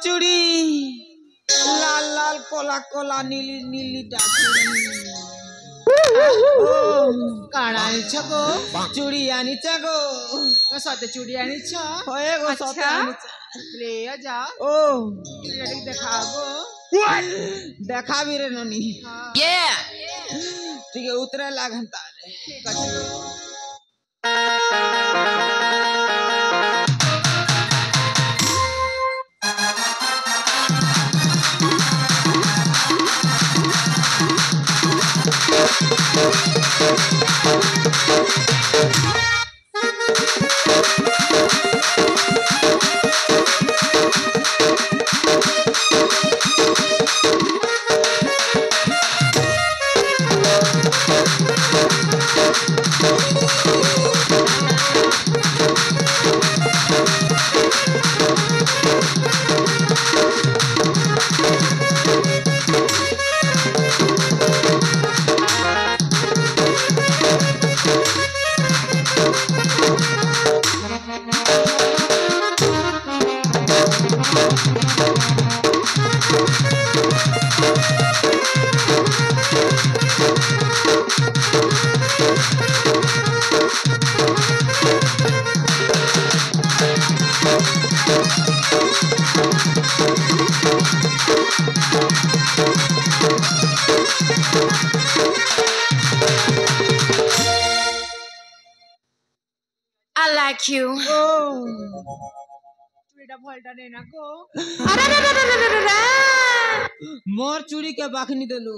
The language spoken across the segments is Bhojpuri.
चूड़ी लाल लाल कोला कोला नीली नीली डाचुड़ी काणा आनिछ गो चूड़ी आनिछ गो सते चूड़ी आनिछ होए गो सते आनिछ ले जा ओ चूड़ी देखा गो देखा भी रे ननी ये ठीक है उतरे लागंता रे ठीक अछि I like you. चूड़ीटा भलटा नै ना गो मोर चूड़ी के बाखनी देलू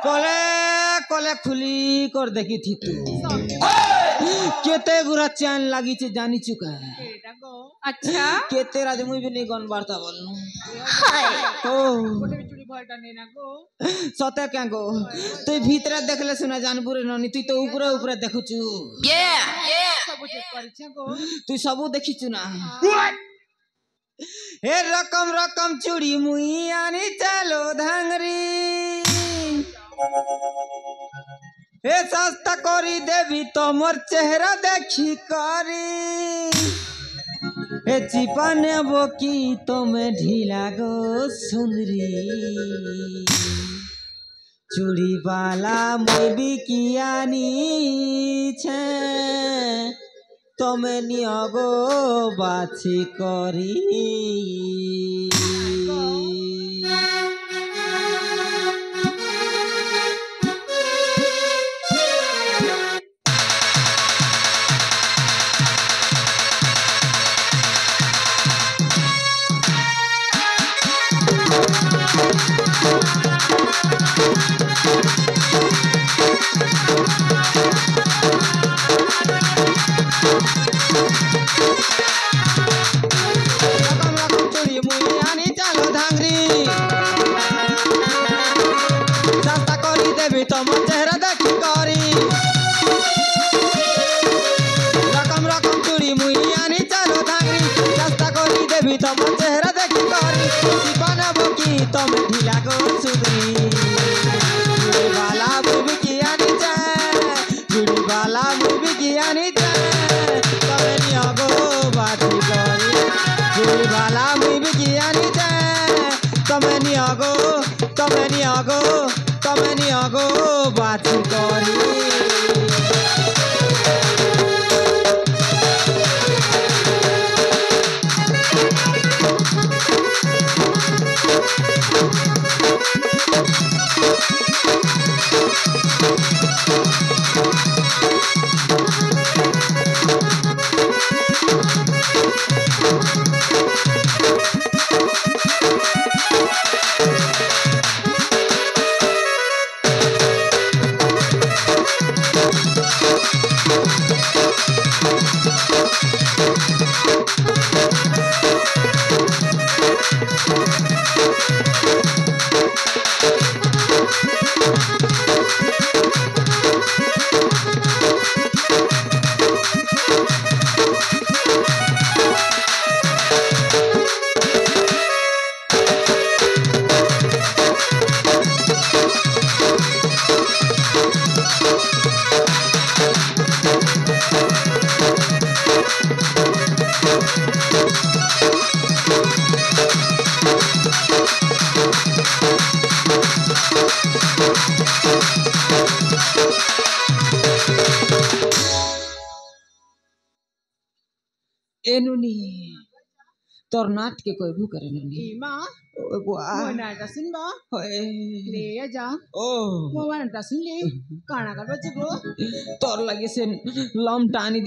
कोले कोले खुली कर देखी थी तू केते गुरा चैन लागी छे जानी चुका है एटा गो अच्छा केते राज मुई भी नहीं गन बार्ता बोलनु हाय ओ कोटे चूड़ी भलटा नै ना गो सते क्या गो तू भीतर देखले सुना जानबुरे ननी तू तो ऊपर ऊपर देखुचू सब चेक करिछ गो तू सबू देखिचू ना हे रकम रकम चूड़ी मुई आनी चलो धांगरी हे सस्ता करी देवी तो मोर चेहरा देखी करी हे चिपा नेबो की तो मैं ढीला गो सुंदरी चूड़ी वाला मुई बिकियानी छे तमे नियगो बाछी करी रकम रकम चूड़ी मुई आनी चलो धांगरी सस्ता करी देवी तो मोर चेहरा देखी करी रकम रकम चूड़ी मुई आनी चलो धांगरी सस्ता करी देवी तो मोर चेहरा देखी करी बनाबो की तो मैं ढीला गो सुधरी चूड़ी वाला मुई की आनी चाहे चूड़ी वाला मुई की आनी चाहे तमे नियगो बाती करी चूड़ी वाला मुई की आनी चाहे तमे नियगो बाती करी এনুনি তোর নাটকে কইবু করে নুনি Ima. ও বুয়া Mona tasin ba? হয় Le aja. ও Mona tasin le. Kana ka bache go. তোর লাগিছেন লম টানি